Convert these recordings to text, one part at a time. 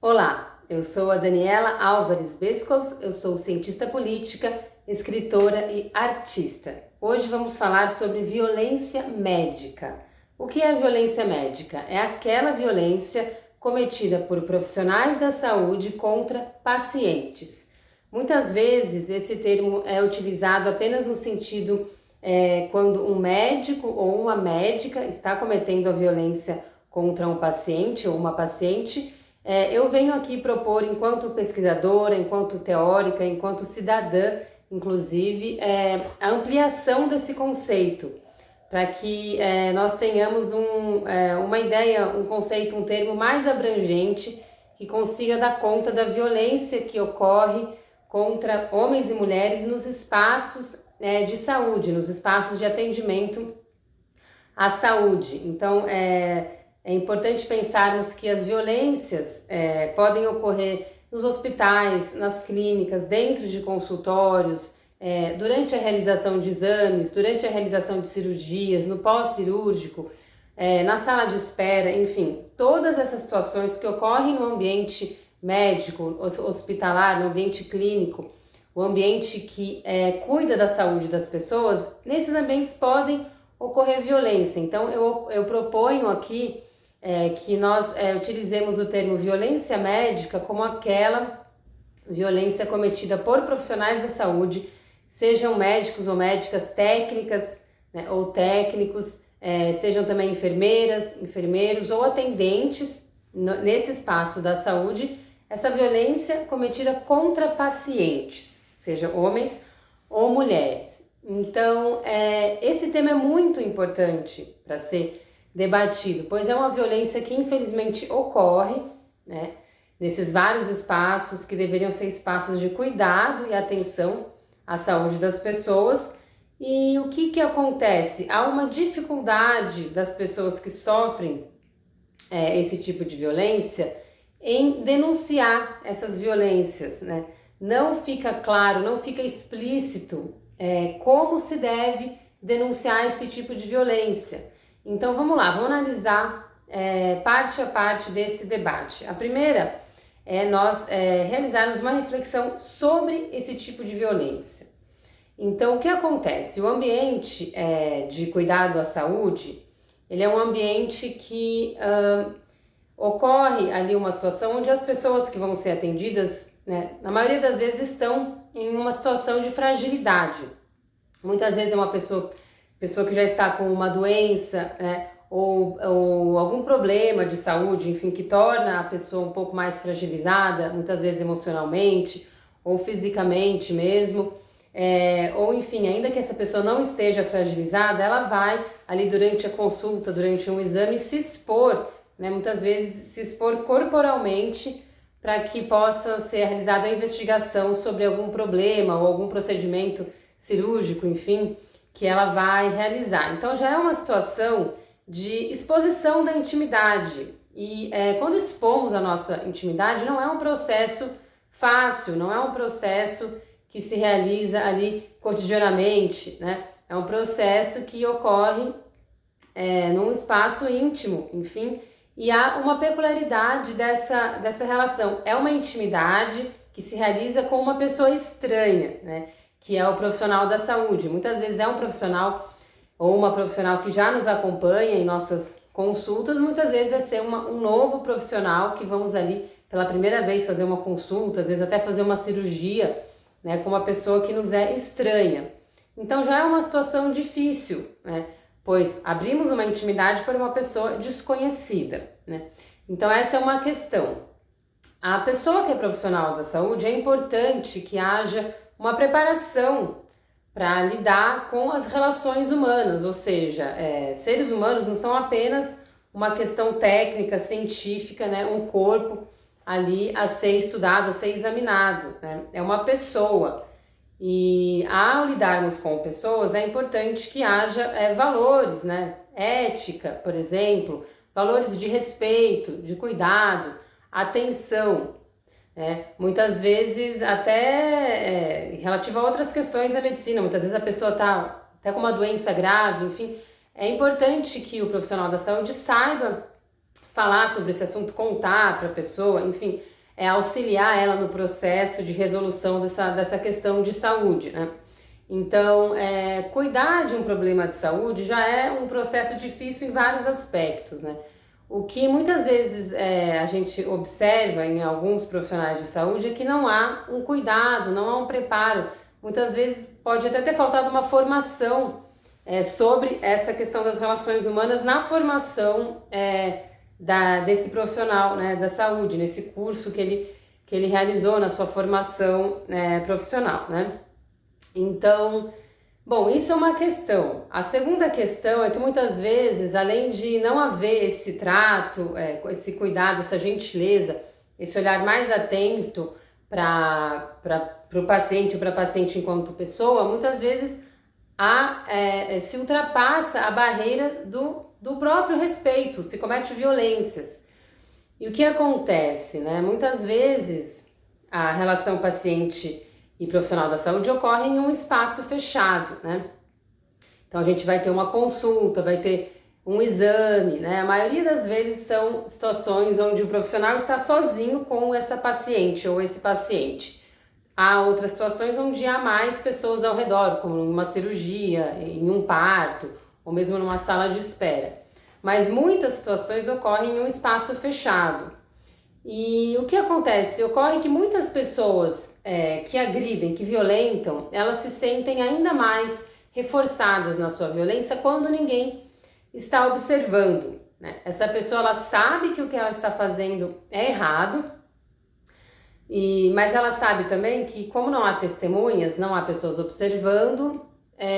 Olá, eu sou a Daniela Álvares Beskov, eu sou cientista política, escritora e artista. Hoje vamos falar sobre violência médica. O que é violência médica? É aquela violência cometida por profissionais da saúde contra pacientes. Muitas vezes esse termo é utilizado apenas no sentido quando um médico ou uma médica está cometendo a violência contra um paciente ou uma paciente. Eu venho aqui propor, enquanto pesquisadora, enquanto teórica, enquanto cidadã, inclusive, a ampliação desse conceito, para que nós tenhamos uma ideia, um conceito, um termo mais abrangente, que consiga dar conta da violência que ocorre contra homens e mulheres nos espaços de saúde, nos espaços de atendimento à saúde. Então, é importante pensarmos que as violências podem ocorrer nos hospitais, nas clínicas, dentro de consultórios, durante a realização de exames, durante a realização de cirurgias, no pós-cirúrgico, na sala de espera, enfim, todas essas situações que ocorrem no ambiente médico, hospitalar, no ambiente clínico, o ambiente que cuida da saúde das pessoas, nesses ambientes podem ocorrer violência. Então, eu proponho aqui que nós utilizemos o termo violência médica como aquela violência cometida por profissionais da saúde, sejam médicos ou médicas, técnicas, né, ou técnicos, sejam também enfermeiras, enfermeiros ou atendentes nesse espaço da saúde, essa violência cometida contra pacientes, sejam homens ou mulheres. Então, esse tema é muito importante para ser debatido, pois é uma violência que infelizmente ocorre, né, nesses vários espaços que deveriam ser espaços de cuidado e atenção à saúde das pessoas. E o que acontece? Há uma dificuldade das pessoas que sofrem esse tipo de violência em denunciar essas violências, né? Não fica claro, não fica explícito como se deve denunciar esse tipo de violência. Então vamos lá, vamos analisar parte a parte desse debate. A primeira é nós realizarmos uma reflexão sobre esse tipo de violência. Então o que acontece? O ambiente de cuidado à saúde, ele é um ambiente que ocorre ali uma situação onde as pessoas que vão ser atendidas, né, na maioria das vezes estão em uma situação de fragilidade. Muitas vezes é uma pessoa que já está com uma doença, né, ou algum problema de saúde, enfim, que torna a pessoa um pouco mais fragilizada, muitas vezes emocionalmente ou fisicamente mesmo, ou enfim, ainda que essa pessoa não esteja fragilizada, ela vai ali durante a consulta, durante um exame, se expor, né, muitas vezes se expor corporalmente para que possa ser realizada a investigação sobre algum problema ou algum procedimento cirúrgico, enfim, que ela vai realizar. Então já é uma situação de exposição da intimidade. E quando expomos a nossa intimidade, não é um processo fácil, não é um processo que se realiza ali cotidianamente, né? É um processo que ocorre num espaço íntimo, enfim, e há uma peculiaridade dessa relação. É uma intimidade que se realiza com uma pessoa estranha, né? Que é o profissional da saúde. Muitas vezes é um profissional ou uma profissional que já nos acompanha em nossas consultas, muitas vezes vai ser um novo profissional que vamos ali pela primeira vez fazer uma consulta, às vezes até fazer uma cirurgia, né, com uma pessoa que nos é estranha. Então já é uma situação difícil, né, pois abrimos uma intimidade para uma pessoa desconhecida, né. Então essa é uma questão. A pessoa que é profissional da saúde, é importante que haja uma preparação para lidar com as relações humanas, ou seja, seres humanos não são apenas uma questão técnica, científica, né, um corpo ali a ser estudado, a ser examinado, né, é uma pessoa. E ao lidarmos com pessoas, é importante que haja valores, né, ética, por exemplo, valores de respeito, de cuidado, atenção. Muitas vezes até relativo a outras questões da medicina, muitas vezes a pessoa está até com uma doença grave, enfim, é importante que o profissional da saúde saiba falar sobre esse assunto, contar para a pessoa, enfim, auxiliar ela no processo de resolução dessa questão de saúde, né? Então, cuidar de um problema de saúde já é um processo difícil em vários aspectos, né? O que muitas vezes a gente observa em alguns profissionais de saúde é que não há um cuidado, não há um preparo. Muitas vezes pode até ter faltado uma formação sobre essa questão das relações humanas na formação desse profissional, né, da saúde, nesse curso que ele realizou na sua formação profissional, né? Então, bom, isso é uma questão. A segunda questão é que muitas vezes, além de não haver esse trato, esse cuidado, essa gentileza, esse olhar mais atento para o paciente ou para a paciente enquanto pessoa, muitas vezes se ultrapassa a barreira do próprio respeito, se comete violências. E o que acontece, né? Muitas vezes a relação paciente e profissional da saúde ocorre em um espaço fechado, né? Então a gente vai ter uma consulta, vai ter um exame, né? A maioria das vezes são situações onde o profissional está sozinho com essa paciente ou esse paciente. Há outras situações onde há mais pessoas ao redor, como em uma cirurgia, em um parto, ou mesmo numa sala de espera. Mas muitas situações ocorrem em um espaço fechado. E o que acontece? Ocorre que muitas pessoas que agridem, que violentam, elas se sentem ainda mais reforçadas na sua violência quando ninguém está observando, né? Essa pessoa, ela sabe que o que ela está fazendo é errado, mas ela sabe também que, como não há testemunhas, não há pessoas observando,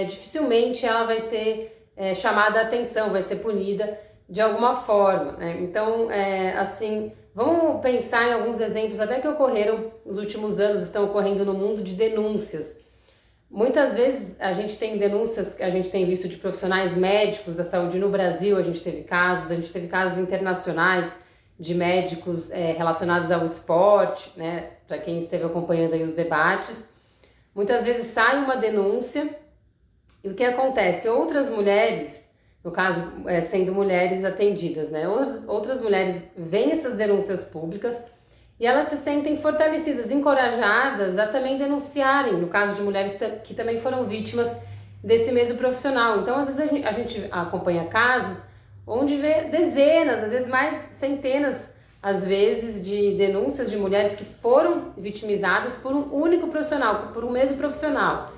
dificilmente ela vai ser chamada a atenção, vai ser punida de alguma forma, né? Então, assim, vamos pensar em alguns exemplos até que ocorreram nos últimos anos, estão ocorrendo no mundo, de denúncias. Muitas vezes a gente tem denúncias, a gente tem visto de profissionais médicos da saúde no Brasil, a gente teve casos internacionais de médicos relacionados ao esporte, né? Para quem esteve acompanhando aí os debates. Muitas vezes sai uma denúncia e o que acontece? Outras mulheres, no caso sendo mulheres atendidas, né? Outras mulheres veem essas denúncias públicas e elas se sentem fortalecidas, encorajadas a também denunciarem, no caso de mulheres que também foram vítimas desse mesmo profissional. Então, às vezes a gente acompanha casos onde vê dezenas, às vezes mais centenas, às vezes, de denúncias de mulheres que foram vitimizadas por um único profissional, por um mesmo profissional.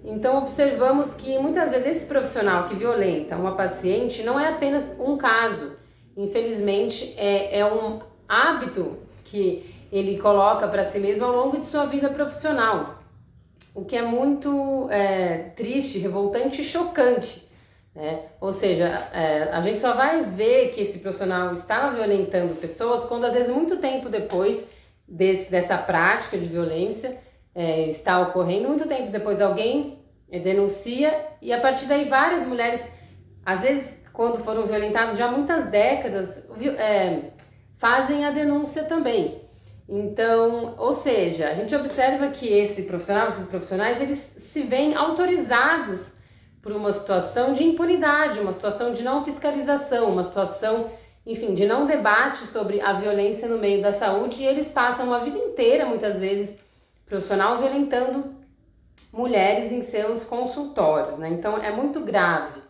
Então, observamos que muitas vezes esse profissional que violenta uma paciente não é apenas um caso. Infelizmente, é um hábito que ele coloca para si mesmo ao longo de sua vida profissional. O que é muito triste, revoltante e chocante, né? Ou seja, a gente só vai ver que esse profissional estava violentando pessoas quando, às vezes, muito tempo depois dessa prática de violência, está ocorrendo, muito tempo depois alguém denuncia e a partir daí várias mulheres, às vezes quando foram violentadas já há muitas décadas, fazem a denúncia também. Então, ou seja, a gente observa que esses profissionais, eles se veem autorizados por uma situação de impunidade, uma situação de não fiscalização, uma situação, enfim, de não debate sobre a violência no meio da saúde, e eles passam uma vida inteira, muitas vezes, profissional violentando mulheres em seus consultórios, né? Então é muito grave,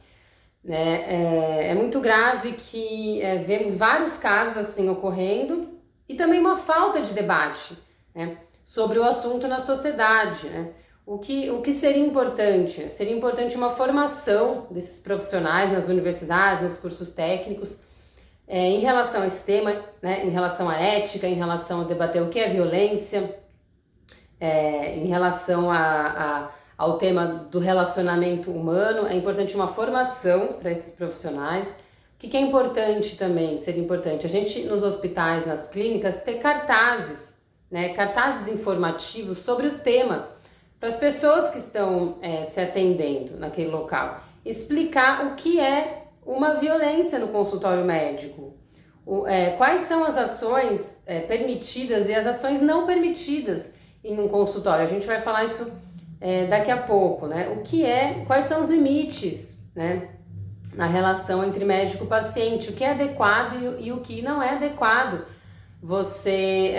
né? É muito grave que vemos vários casos assim ocorrendo e também uma falta de debate, né, sobre o assunto na sociedade, né? O que seria importante? Seria importante uma formação desses profissionais nas universidades, nos cursos técnicos, em relação a esse tema, né? Em relação à ética, em relação a debater o que é violência, em relação ao tema do relacionamento humano. É importante uma formação para esses profissionais. O que é importante também, seria importante, a gente nos hospitais, nas clínicas, ter cartazes, né, cartazes informativos sobre o tema, para as pessoas que estão se atendendo naquele local. Explicar o que é uma violência no consultório médico, quais são as ações permitidas e as ações não permitidas em um consultório. A gente vai falar isso daqui a pouco, né? Quais são os limites, né? na relação entre médico e paciente, o que é adequado e o que não é adequado você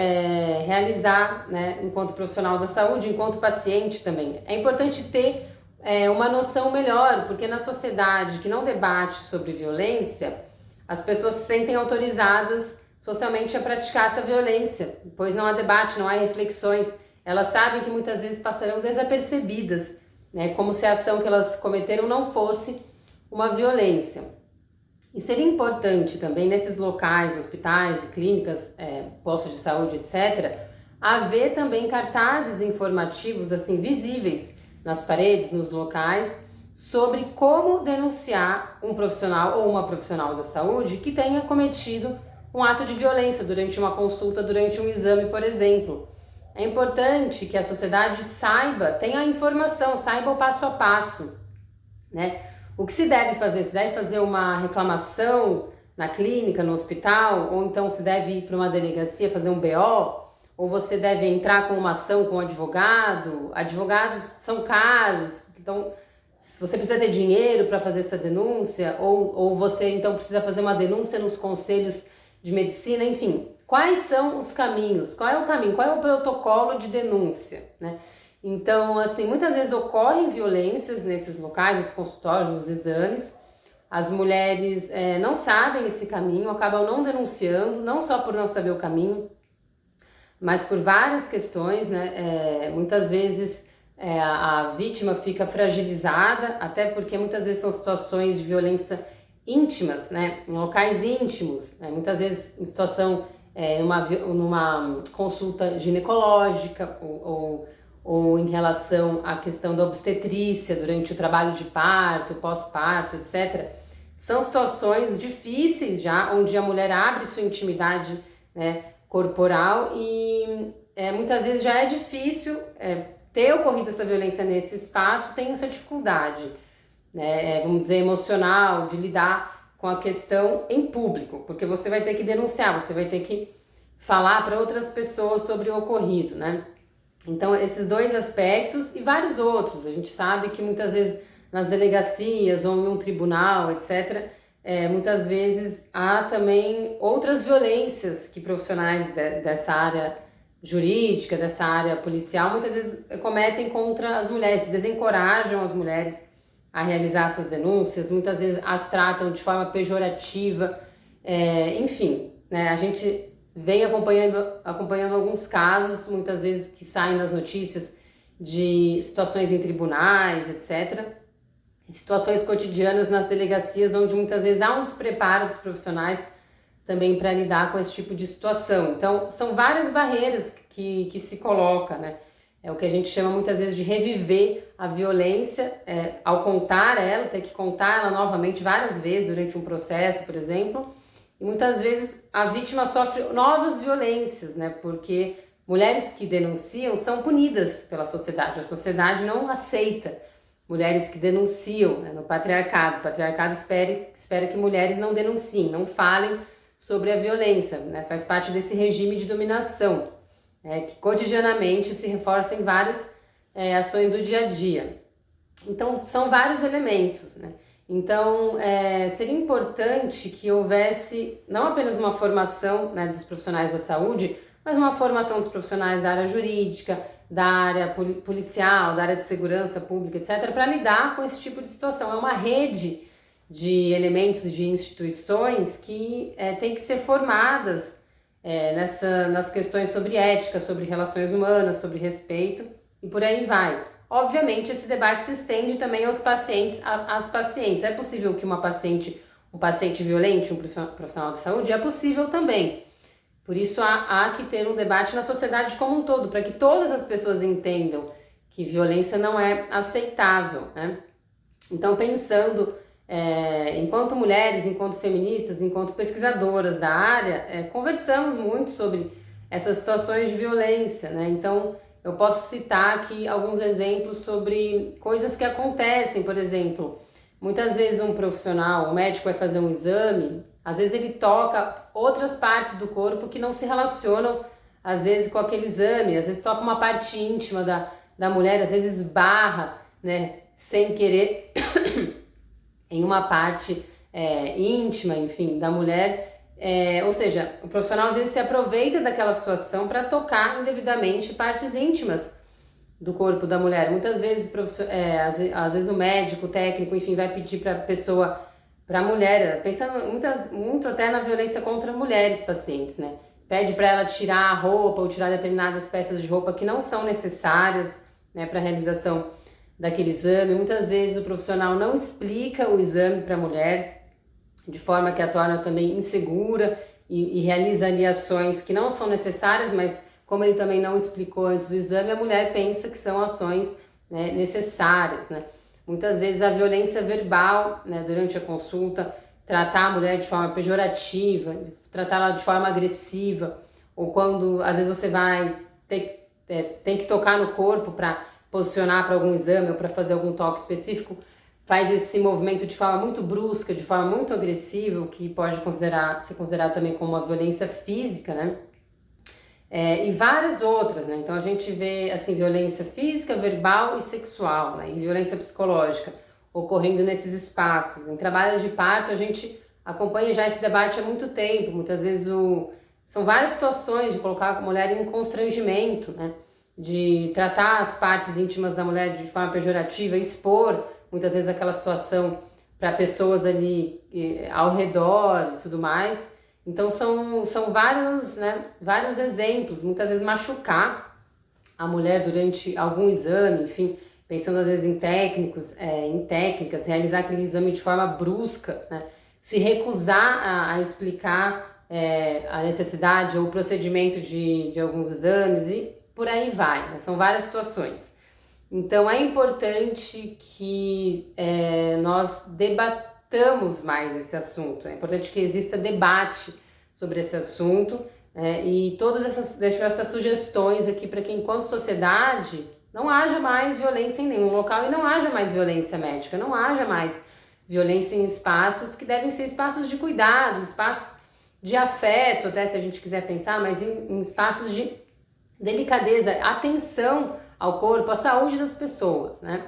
realizar, né, enquanto profissional da saúde, enquanto paciente também. É importante ter uma noção melhor, porque na sociedade que não debate sobre violência, as pessoas se sentem autorizadas socialmente a praticar essa violência, pois não há debate, não há reflexões. Elas sabem que muitas vezes passarão desapercebidas, né, como se a ação que elas cometeram não fosse uma violência. E seria importante também nesses locais, hospitais e clínicas, postos de saúde, etc., haver também cartazes informativos assim visíveis nas paredes, nos locais, sobre como denunciar um profissional ou uma profissional da saúde que tenha cometido um ato de violência durante uma consulta, durante um exame, por exemplo. É importante que a sociedade saiba, tenha a informação, saiba o passo a passo, né? O que se deve fazer? Se deve fazer uma reclamação na clínica, no hospital, ou então se deve ir para uma delegacia fazer um BO, ou você deve entrar com uma ação com um advogado. Advogados são caros, então se você precisa ter dinheiro para fazer essa denúncia, ou você então precisa fazer uma denúncia nos conselhos de medicina, enfim. Quais são os caminhos? Qual é o caminho? Qual é o protocolo de denúncia, né? Então, assim, muitas vezes ocorrem violências nesses locais, nos consultórios, nos exames. As mulheres não sabem esse caminho, acabam não denunciando, não só por não saber o caminho, mas por várias questões, né? Muitas vezes a vítima fica fragilizada, até porque muitas vezes são situações de violência íntimas, né? Em locais íntimos, né? Muitas vezes em situação, numa consulta ginecológica ou em relação à questão da obstetrícia durante o trabalho de parto, pós-parto, etc. São situações difíceis já, onde a mulher abre sua intimidade, né, corporal e muitas vezes já é difícil ter ocorrido essa violência nesse espaço, tem essa dificuldade, né, vamos dizer, emocional, de lidar com a questão em público, porque você vai ter que denunciar, você vai ter que falar para outras pessoas sobre o ocorrido, né? Então, esses dois aspectos e vários outros. A gente sabe que muitas vezes nas delegacias ou em um tribunal, etc., muitas vezes há também outras violências que profissionais dessa área jurídica, dessa área policial, muitas vezes cometem contra as mulheres, desencorajam as mulheres a realizar essas denúncias, muitas vezes as tratam de forma pejorativa, enfim, né? A gente vem acompanhando alguns casos, muitas vezes que saem nas notícias de situações em tribunais, etc. Situações cotidianas nas delegacias, onde muitas vezes há um despreparo dos profissionais também para lidar com esse tipo de situação. Então, são várias barreiras que se coloca, né? É o que a gente chama muitas vezes de reviver a violência, ao contar ela, ter que contar ela novamente várias vezes durante um processo, por exemplo. E muitas vezes a vítima sofre novas violências, né? Porque mulheres que denunciam são punidas pela sociedade. A sociedade não aceita mulheres que denunciam, né, no patriarcado. O patriarcado espera que mulheres não denunciem, não falem sobre a violência, né? Faz parte desse regime de dominação, que cotidianamente se reforça em várias ações do dia a dia. Então, são vários elementos, né? Então, seria importante que houvesse não apenas uma formação, né, dos profissionais da saúde, mas uma formação dos profissionais da área jurídica, da área policial, da área de segurança pública, etc., para lidar com esse tipo de situação. É uma rede de elementos, de instituições que tem que ser formadas nas questões sobre ética, sobre relações humanas, sobre respeito e por aí vai. Obviamente, esse debate se estende também aos pacientes, às pacientes. É possível que um paciente violente, um profissional de saúde? É possível também. Por isso, há que ter um debate na sociedade como um todo, para que todas as pessoas entendam que violência não é aceitável, né? Então, pensando, enquanto mulheres, enquanto feministas, enquanto pesquisadoras da área, conversamos muito sobre essas situações de violência, né? Então, eu posso citar aqui alguns exemplos sobre coisas que acontecem. Por exemplo, muitas vezes um profissional, um médico vai fazer um exame, às vezes ele toca outras partes do corpo que não se relacionam, às vezes, com aquele exame, às vezes toca uma parte íntima da mulher, às vezes esbarra, né, sem querer em uma parte íntima, enfim, da mulher. Ou seja, o profissional às vezes se aproveita daquela situação para tocar indevidamente partes íntimas do corpo da mulher. Muitas vezes, às vezes o médico, o técnico, enfim, vai pedir para a pessoa, para a mulher, pensando muito até na violência contra mulheres pacientes, né? Pede para ela tirar a roupa ou tirar determinadas peças de roupa que não são necessárias, né, para a realização daquele exame. Muitas vezes o profissional não explica o exame para a mulher, de forma que a torna também insegura e realiza ali ações que não são necessárias, mas como ele também não explicou antes do exame, a mulher pensa que são ações, né, necessárias, né? Muitas vezes a violência verbal, né, durante a consulta, tratar a mulher de forma pejorativa, tratá-la de forma agressiva, ou quando às vezes você tem que tocar no corpo para posicionar para algum exame ou para fazer algum toque específico, faz esse movimento de forma muito brusca, de forma muito agressiva, o que pode ser considerado também como uma violência física, né? E várias outras, né? Então a gente vê assim, violência física, verbal e sexual, né? E violência psicológica ocorrendo nesses espaços. Em trabalhos de parto a gente acompanha já esse debate há muito tempo. Muitas vezes são várias situações de colocar a mulher em constrangimento, né? De tratar as partes íntimas da mulher de forma pejorativa, expor muitas vezes aquela situação para pessoas ali ao redor e tudo mais. Então são vários, né, vários exemplos, muitas vezes machucar a mulher durante algum exame, enfim, pensando às vezes em técnicas, realizar aquele exame de forma brusca, né, se recusar a explicar a necessidade ou o procedimento de alguns exames e por aí vai, né, são várias situações. Então é importante que nós debatamos mais esse assunto, é importante que exista debate sobre esse assunto, e deixo essas sugestões aqui para que enquanto sociedade não haja mais violência em nenhum local e não haja mais violência médica, não haja mais violência em espaços que devem ser espaços de cuidado, espaços de afeto, até se a gente quiser pensar, mas em espaços de delicadeza, atenção ao corpo, à saúde das pessoas, né?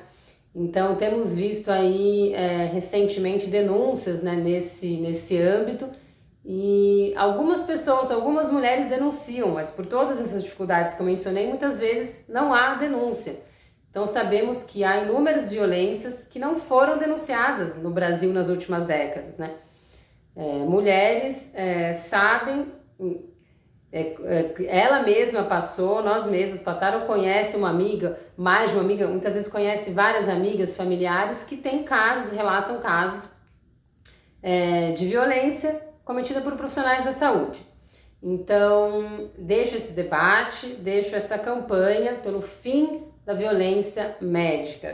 Então temos visto aí recentemente denúncias, né, nesse âmbito, e algumas mulheres denunciam, mas por todas essas dificuldades que eu mencionei, muitas vezes não há denúncia. Então sabemos que há inúmeras violências que não foram denunciadas no Brasil nas últimas décadas, né? Mulheres sabem, ela mesma passou, nós mesmos passaram, conhece uma amiga, mais de uma amiga, muitas vezes conhece várias amigas, familiares que têm casos, relatam casos de violência cometida por profissionais da saúde. Então, deixo esse debate, deixo essa campanha pelo fim da violência médica.